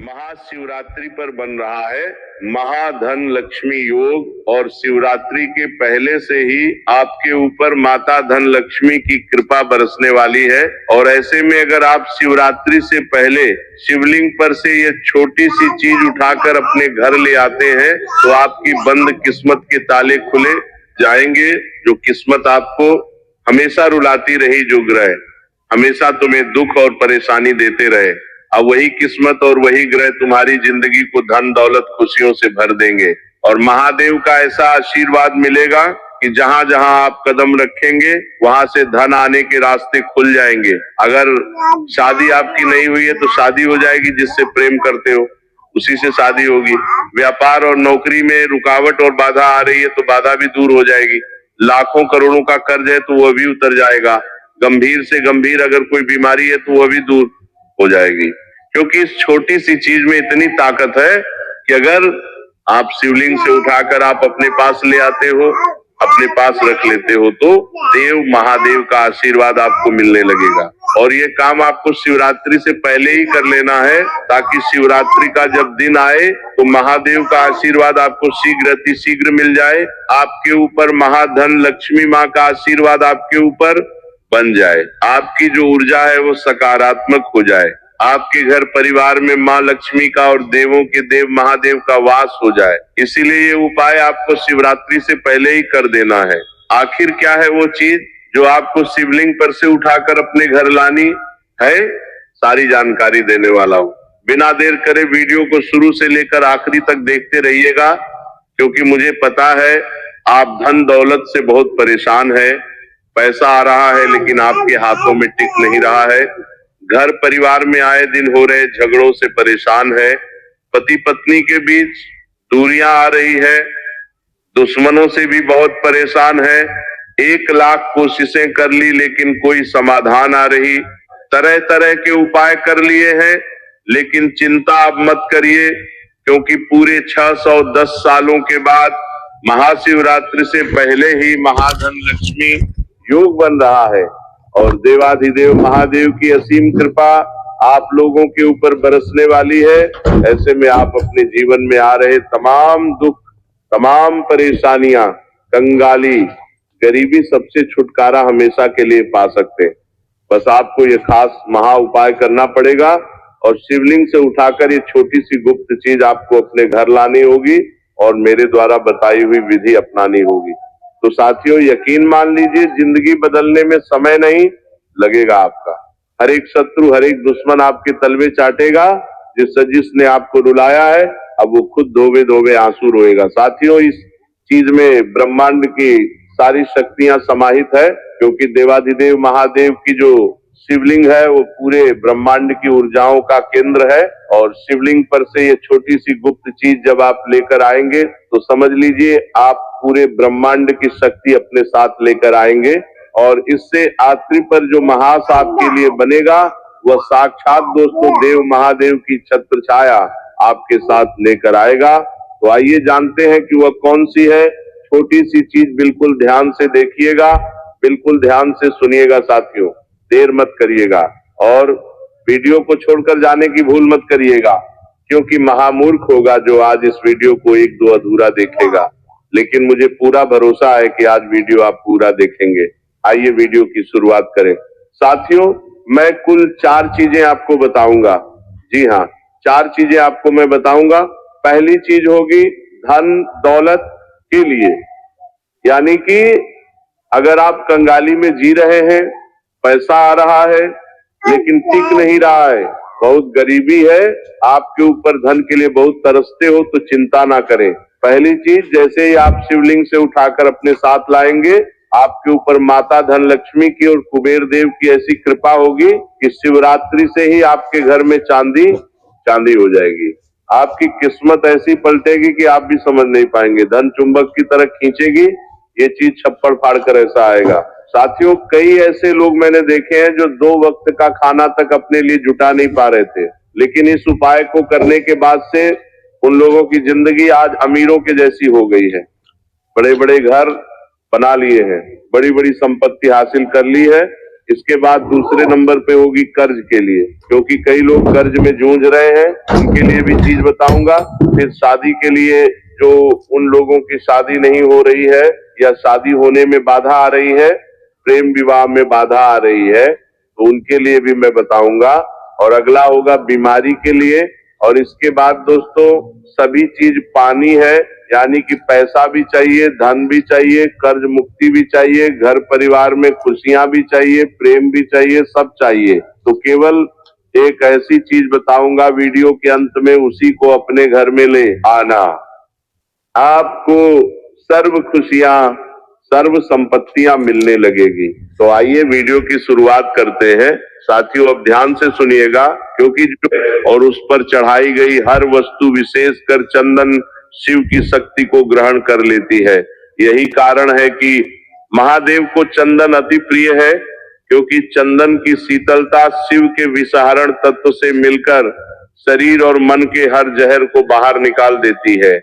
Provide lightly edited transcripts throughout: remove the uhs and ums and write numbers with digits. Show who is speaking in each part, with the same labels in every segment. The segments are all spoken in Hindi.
Speaker 1: महाशिवरात्रि पर बन रहा है महाधन लक्ष्मी योग और शिवरात्रि के पहले से ही आपके ऊपर माता धन लक्ष्मी की कृपा बरसने वाली है। और ऐसे में अगर आप शिवरात्रि से पहले शिवलिंग पर से ये छोटी सी चीज उठाकर अपने घर ले आते हैं तो आपकी बंद किस्मत के ताले खुले जाएंगे। जो किस्मत आपको हमेशा रुलाती रही, जो ग्रह हमेशा तुम्हें दुख और परेशानी देते रहे, अब वही किस्मत और वही ग्रह तुम्हारी जिंदगी को धन दौलत खुशियों से भर देंगे। और महादेव का ऐसा आशीर्वाद मिलेगा कि जहां जहां आप कदम रखेंगे वहां से धन आने के रास्ते खुल जाएंगे। अगर शादी आपकी नहीं हुई है तो शादी हो जाएगी, जिससे प्रेम करते हो उसी से शादी होगी। व्यापार और नौकरी में रुकावट और बाधा आ रही है तो बाधा भी दूर हो जाएगी। लाखों करोड़ों का कर्ज है तो वह भी उतर जाएगा। गंभीर से गंभीर अगर कोई बीमारी है तो वह भी दूर हो जाएगी। क्योंकि इस छोटी सी चीज में इतनी ताकत है कि अगर आप शिवलिंग से उठाकर आप अपने पास ले आते हो, अपने पास रख लेते हो, तो देव महादेव का आशीर्वाद आपको मिलने लगेगा। और ये काम आपको शिवरात्रि से पहले ही कर लेना है, ताकि शिवरात्रि का जब दिन आए तो महादेव का आशीर्वाद आपको शीघ्र अति शीघ्र मिल जाए। आपके ऊपर महाधन लक्ष्मी माँ का आशीर्वाद आपके ऊपर बन जाए। आपकी जो ऊर्जा है वो सकारात्मक हो जाए। आपके घर परिवार में माँ लक्ष्मी का और देवों के देव महादेव का वास हो जाए। इसीलिए ये उपाय आपको शिवरात्रि से पहले ही कर देना है। आखिर क्या है वो चीज जो आपको शिवलिंग पर से उठाकर अपने घर लानी है, सारी जानकारी देने वाला हूँ। बिना देर करे वीडियो को शुरू से लेकर आखिरी तक देखते रहिएगा, क्योंकि मुझे पता है आप धन दौलत से बहुत परेशान है। पैसा आ रहा है लेकिन आपके हाथों में टिक नहीं रहा है। घर परिवार में आए दिन हो रहे झगड़ों से परेशान है। पति पत्नी के बीच दूरियां आ रही है। दुश्मनों से भी बहुत परेशान है। 1,00,000 कोशिशें कर ली लेकिन कोई समाधान आ रही। तरह तरह के उपाय कर लिए हैं, लेकिन चिंता अब मत करिए, क्योंकि पूरे 610 सालों के बाद महाशिवरात्रि से पहले ही महाधन लक्ष्मी योग बन रहा है। और देवाधिदेव महादेव की असीम कृपा आप लोगों के ऊपर बरसने वाली है। ऐसे में आप अपने जीवन में आ रहे तमाम दुख, तमाम परेशानियां, कंगाली, गरीबी, सबसे छुटकारा हमेशा के लिए पा सकते हैं। बस आपको ये खास महा उपाय करना पड़ेगा और शिवलिंग से उठाकर ये छोटी सी गुप्त चीज आपको अपने घर लानी होगी और मेरे द्वारा बताई हुई विधि अपनानी होगी। तो साथियों, यकीन मान लीजिए, जिंदगी बदलने में समय नहीं लगेगा आपका। हर एक शत्रु, हर एक दुश्मन आपके तलवे चाटेगा। जिसने आपको रुलाया है अब वो खुद धोबे धोबे आंसू रोएगा। साथियों, इस चीज में ब्रह्मांड की सारी शक्तियां समाहित है, क्योंकि देवाधिदेव महादेव की जो शिवलिंग है वो पूरे ब्रह्मांड की ऊर्जाओं का केंद्र है। और शिवलिंग पर से ये छोटी सी गुप्त चीज जब आप लेकर आएंगे तो समझ लीजिए आप पूरे ब्रह्मांड की शक्ति अपने साथ लेकर आएंगे। और इससे आखिरी पर जो महास आपके लिए बनेगा वह साक्षात दोस्तों देव महादेव की छत्र छाया आपके साथ लेकर आएगा। तो आइए जानते हैं कि वह कौन सी है छोटी सी चीज। बिल्कुल ध्यान से देखिएगा, बिल्कुल ध्यान से सुनिएगा साथियों, देर मत करिएगा और वीडियो को छोड़कर जाने की भूल मत करिएगा, क्योंकि महामूर्ख होगा जो आज इस वीडियो को 1-2 अधूरा देखेगा। लेकिन मुझे पूरा भरोसा है कि आज वीडियो आप पूरा देखेंगे। आइए वीडियो की शुरुआत करें। साथियों, मैं कुल 4 चीजें आपको बताऊंगा। जी हाँ, 4 चीजें आपको मैं बताऊंगा। पहली चीज होगी धन दौलत के लिए, यानी कि अगर आप कंगाली में जी रहे हैं, पैसा आ रहा है लेकिन टिक नहीं रहा है, बहुत गरीबी है, आपके ऊपर धन के लिए बहुत तरसते हो, तो चिंता ना करें। पहली चीज, जैसे ही आप शिवलिंग से उठाकर अपने साथ लाएंगे, आपके ऊपर माता धन लक्ष्मी की और कुबेर देव की ऐसी कृपा होगी कि शिवरात्रि से ही आपके घर में चांदी चांदी हो जाएगी। आपकी किस्मत ऐसी पलटेगी कि आप भी समझ नहीं पाएंगे। धन चुंबक की तरह खींचेगी, ये चीज छप्पड़ फाड़ कर ऐसा आएगा। साथियों, कई ऐसे लोग मैंने देखे हैं जो 2 वक्त का खाना तक अपने लिए जुटा नहीं पा रहे थे, लेकिन इस उपाय को करने के बाद से उन लोगों की जिंदगी आज अमीरों के जैसी हो गई है। बड़े बड़े घर बना लिए हैं, बड़ी बड़ी संपत्ति हासिल कर ली है, इसके बाद दूसरे नंबर पे होगी कर्ज के लिए, क्योंकि कई लोग कर्ज में जूझ रहे हैं, उनके लिए भी चीज बताऊंगा। फिर शादी के लिए, जो उन लोगों की शादी नहीं हो रही है या शादी होने में बाधा आ रही है, प्रेम विवाह में बाधा आ रही है, तो उनके लिए भी मैं बताऊंगा। और अगला होगा बीमारी के लिए। और इसके बाद दोस्तों सभी चीज पानी है, यानी कि पैसा भी चाहिए, धन भी चाहिए, कर्ज मुक्ति भी चाहिए, घर परिवार में खुशियां भी चाहिए, प्रेम भी चाहिए, सब चाहिए। तो केवल एक ऐसी चीज बताऊंगा वीडियो के अंत में, उसी को अपने घर में ले आना। आपको सर्व खुशियां, सर्व संपत्तियां मिलने लगेगी। तो आइए वीडियो की शुरुआत करते हैं। साथियों अब ध्यान से सुनिएगा, क्योंकि और उस पर चढ़ाई गई हर वस्तु, विशेषकर चंदन, शिव की शक्ति को ग्रहण कर लेती है। यही कारण है कि महादेव को चंदन अति प्रिय है, क्योंकि चंदन की शीतलता शिव के विषहरण तत्व से मिलकर शरीर और मन के हर जहर को बाहर निकाल देती है।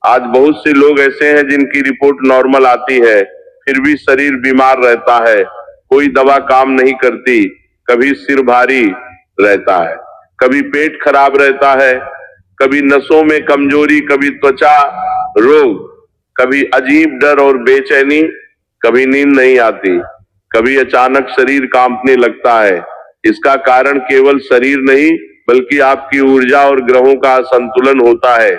Speaker 1: आज बहुत से लोग ऐसे हैं जिनकी रिपोर्ट नॉर्मल आती है, फिर भी शरीर बीमार रहता है, कोई दवा काम नहीं करती, कभी सिर भारी रहता है, कभी पेट खराब रहता है, कभी नसों में कमजोरी, कभी त्वचा रोग, कभी अजीब डर और बेचैनी, कभी नींद नहीं आती, कभी अचानक शरीर कांपने लगता है। इसका कारण केवल शरीर नहीं, बल्कि आपकी ऊर्जा और ग्रहों का असंतुलन होता है।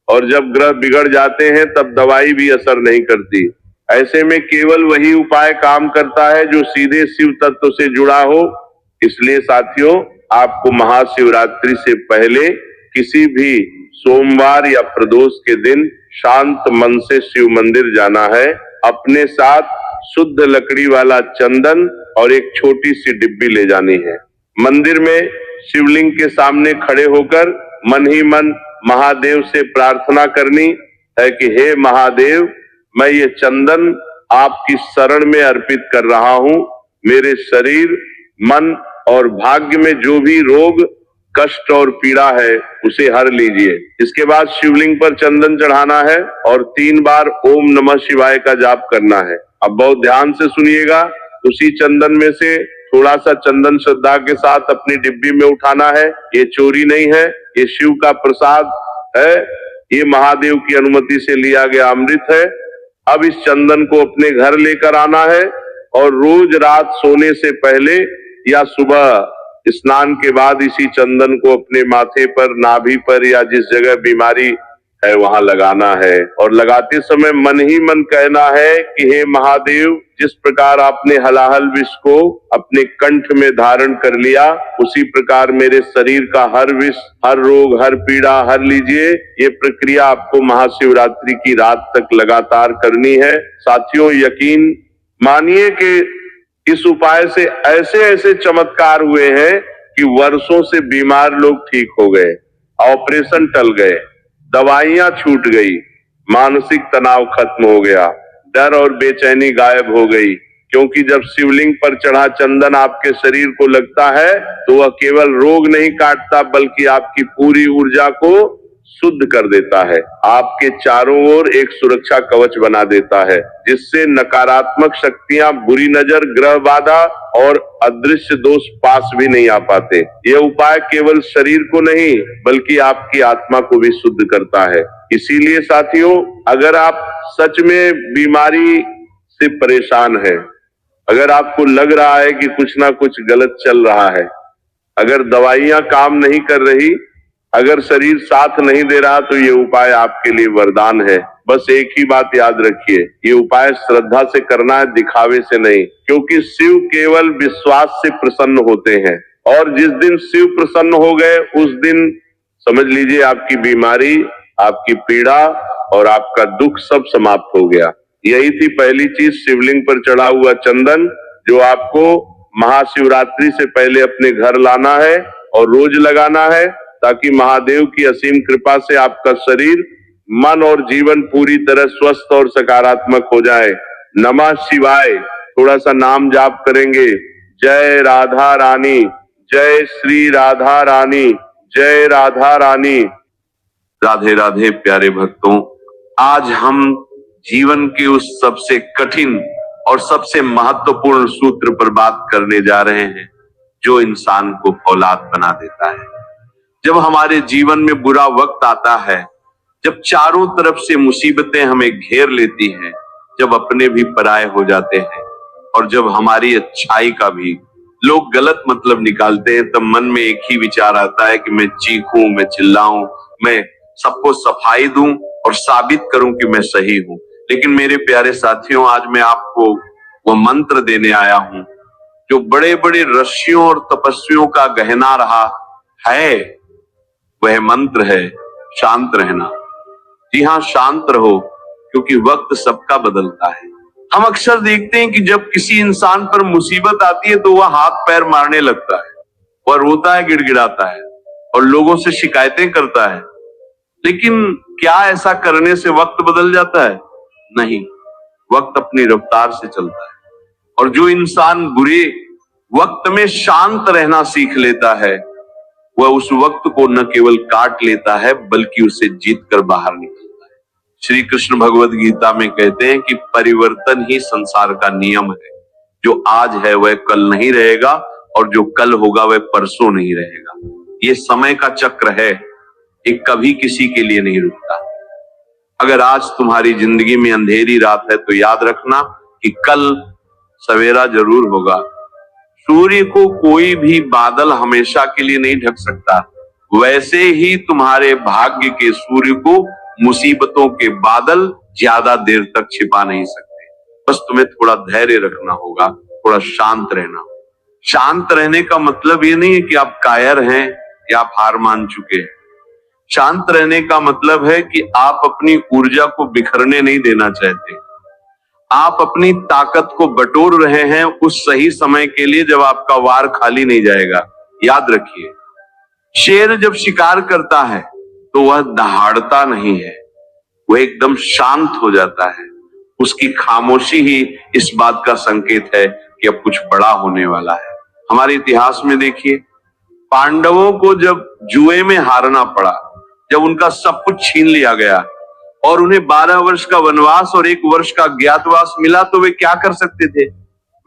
Speaker 1: और जब ग्रह बिगड़ जाते हैं तब दवाई भी असर नहीं करती। ऐसे में केवल वही उपाय काम करता है जो सीधे शिव तत्व से जुड़ा हो। इसलिए साथियों, आपको महाशिवरात्रि से पहले किसी भी सोमवार या प्रदोष के दिन शांत मन से शिव मंदिर जाना है। अपने साथ शुद्ध लकड़ी वाला चंदन और एक छोटी सी डिब्बी ले जानी है। मंदिर में शिवलिंग के सामने खड़े होकर मन ही मन महादेव से प्रार्थना करनी है कि हे महादेव, मैं ये चंदन आपकी शरण में अर्पित कर रहा हूं। मेरे शरीर, मन और भाग्य में जो भी रोग, कष्ट और पीड़ा है उसे हर लीजिए। इसके बाद शिवलिंग पर चंदन चढ़ाना है और 3 बार ओम नमः शिवाय का जाप करना है। अब बहुत ध्यान से सुनिएगा। उसी चंदन में से थोड़ा सा चंदन श्रद्धा के साथ अपनी डिब्बी में उठाना है। ये चोरी नहीं है, ये शिव का प्रसाद है, ये महादेव की अनुमति से लिया गया अमृत है। अब इस चंदन को अपने घर लेकर आना है और रोज रात सोने से पहले या सुबह स्नान के बाद इसी चंदन को अपने माथे पर, नाभि पर या जिस जगह बीमारी है वहां लगाना है। और लगाते समय मन ही मन कहना है कि हे महादेव, जिस प्रकार आपने हलाहल विष को अपने कंठ में धारण कर लिया, उसी प्रकार मेरे शरीर का हर विष, हर रोग, हर पीड़ा हर लीजिए। ये प्रक्रिया आपको महाशिवरात्रि की रात तक लगातार करनी है। साथियों यकीन मानिए कि इस उपाय से ऐसे ऐसे चमत्कार हुए हैं कि वर्षों से बीमार लोग ठीक हो गए, ऑपरेशन टल गए, दवाइयां छूट गई, मानसिक तनाव खत्म हो गया, डर और बेचैनी गायब हो गई। क्योंकि जब शिवलिंग पर चढ़ा चंदन आपके शरीर को लगता है तो वह केवल रोग नहीं काटता, बल्कि आपकी पूरी ऊर्जा को शुद्ध कर देता है, आपके चारों ओर एक सुरक्षा कवच बना देता है, जिससे नकारात्मक शक्तियां, बुरी नजर, ग्रह बाधा और अदृश्य दोष पास भी नहीं आ पाते। यह उपाय केवल शरीर को नहीं, बल्कि आपकी आत्मा को भी शुद्ध करता है। इसीलिए साथियों, अगर आप सच में बीमारी से परेशान हैं, अगर आपको लग रहा है कि कुछ ना कुछ गलत चल रहा है, अगर दवाइयां काम नहीं कर रही, अगर शरीर साथ नहीं दे रहा, तो ये उपाय आपके लिए वरदान है। बस एक ही बात याद रखिए, ये उपाय श्रद्धा से करना है, दिखावे से नहीं, क्योंकि शिव केवल विश्वास से प्रसन्न होते हैं। और जिस दिन शिव प्रसन्न हो गए, उस दिन समझ लीजिए आपकी बीमारी, आपकी पीड़ा और आपका दुख सब समाप्त हो गया। यही थी पहली चीज, शिवलिंग पर चढ़ा हुआ चंदन, जो आपको महाशिवरात्रि से पहले अपने घर लाना है और रोज लगाना है, ताकि महादेव की असीम कृपा से आपका शरीर, मन और जीवन पूरी तरह स्वस्थ और सकारात्मक हो जाए। नमः शिवाय, थोड़ा सा नाम जाप करेंगे। जय राधा रानी, जय श्री राधा रानी, जय राधा रानी। राधे राधे प्यारे भक्तों, आज हम जीवन के उस सबसे कठिन और सबसे महत्वपूर्ण सूत्र पर बात करने जा रहे हैं, जो इंसान को फौलाद बना देता है। जब हमारे जीवन में बुरा वक्त आता है, जब चारों तरफ से मुसीबतें हमें घेर लेती हैं, जब अपने भी पराये हो जाते हैं और जब हमारी अच्छाई का भी लोग गलत मतलब निकालते हैं, तब मन में एक ही विचार आता है कि मैं चीखूं, मैं चिल्लाऊं, मैं सबको सफाई दूं और साबित करूं कि मैं सही हूं। लेकिन मेरे प्यारे साथियों, आज मैं आपको वो मंत्र देने आया हूं जो बड़े बड़े ऋषियों और तपस्वियों का गहना रहा है। वह मंत्र है शांत रहना। जी हाँ, शांत रहो, क्योंकि वक्त सबका बदलता है। हम अक्सर देखते हैं कि जब किसी इंसान पर मुसीबत आती है तो वह हाथ पैर मारने लगता है, वह रोता है, गिड़गिड़ाता है और लोगों से शिकायतें करता है। लेकिन क्या ऐसा करने से वक्त बदल जाता है? नहीं, वक्त अपनी रफ्तार से चलता है। और जो इंसान बुरे वक्त में शांत रहना सीख लेता है, वह उस वक्त को न केवल काट लेता है बल्कि उसे जीत कर बाहर निकलता है। श्री कृष्ण भगवद गीता में कहते हैं कि परिवर्तन ही संसार का नियम है। जो आज है वह कल नहीं रहेगा और जो कल होगा वह परसों नहीं रहेगा। ये समय का चक्र है, ये कभी किसी के लिए नहीं रुकता। अगर आज तुम्हारी जिंदगी में अंधेरी रात है तो याद रखना कि कल सवेरा जरूर होगा। सूर्य को कोई भी बादल हमेशा के लिए नहीं ढक सकता, वैसे ही तुम्हारे भाग्य के सूर्य को मुसीबतों के बादल ज्यादा देर तक छिपा नहीं सकते। बस तुम्हें थोड़ा धैर्य रखना होगा, थोड़ा शांत रहना। शांत रहने का मतलब ये नहीं है कि आप कायर हैं या आप हार मान चुके हैं। शांत रहने का मतलब है कि आप अपनी ऊर्जा को बिखरने नहीं देना चाहते। आप अपनी ताकत को बटोर रहे हैं उस सही समय के लिए जब आपका वार खाली नहीं जाएगा। याद रखिए, शेर जब शिकार करता है तो वह दहाड़ता नहीं है, वह एकदम शांत हो जाता है। उसकी खामोशी ही इस बात का संकेत है कि अब कुछ बड़ा होने वाला है। हमारे इतिहास में देखिए, पांडवों को जब जुए में हारना पड़ा, जब उनका सब कुछ छीन लिया गया और उन्हें 12 वर्ष का वनवास और 1 वर्ष का ज्ञातवास मिला, तो वे क्या कर सकते थे?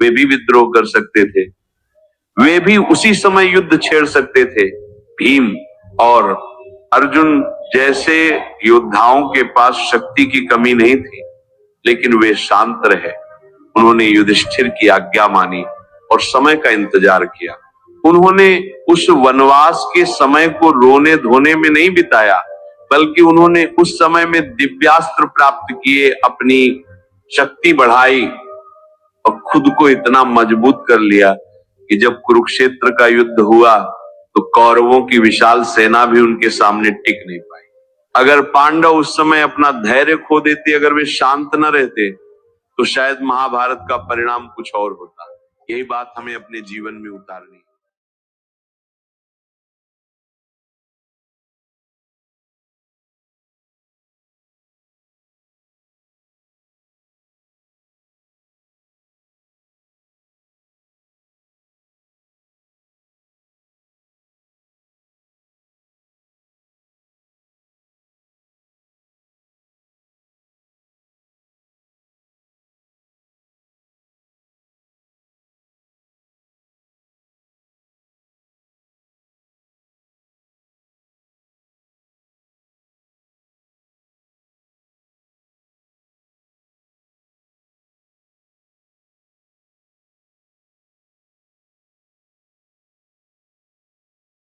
Speaker 1: वे भी विद्रोह कर सकते थे, वे भी उसी समय युद्ध छेड़ सकते थे। भीम और अर्जुन जैसे योद्धाओं के पास शक्ति की कमी नहीं थी, लेकिन वे शांत रहे। उन्होंने युधिष्ठिर की आज्ञा मानी और समय का इंतजार किया। उन्होंने उस वनवास के समय को रोने धोने में नहीं बिताया, बल्कि उन्होंने उस समय में दिव्यास्त्र प्राप्त किए, अपनी शक्ति बढ़ाई और खुद को इतना मजबूत कर लिया कि जब कुरुक्षेत्र का युद्ध हुआ तो कौरवों की विशाल सेना भी उनके सामने टिक नहीं पाई। अगर पांडव उस समय अपना धैर्य खो देते, अगर वे शांत न रहते, तो शायद महाभारत का परिणाम कुछ और होता। यही बात हमें अपने जीवन में उतारनी है।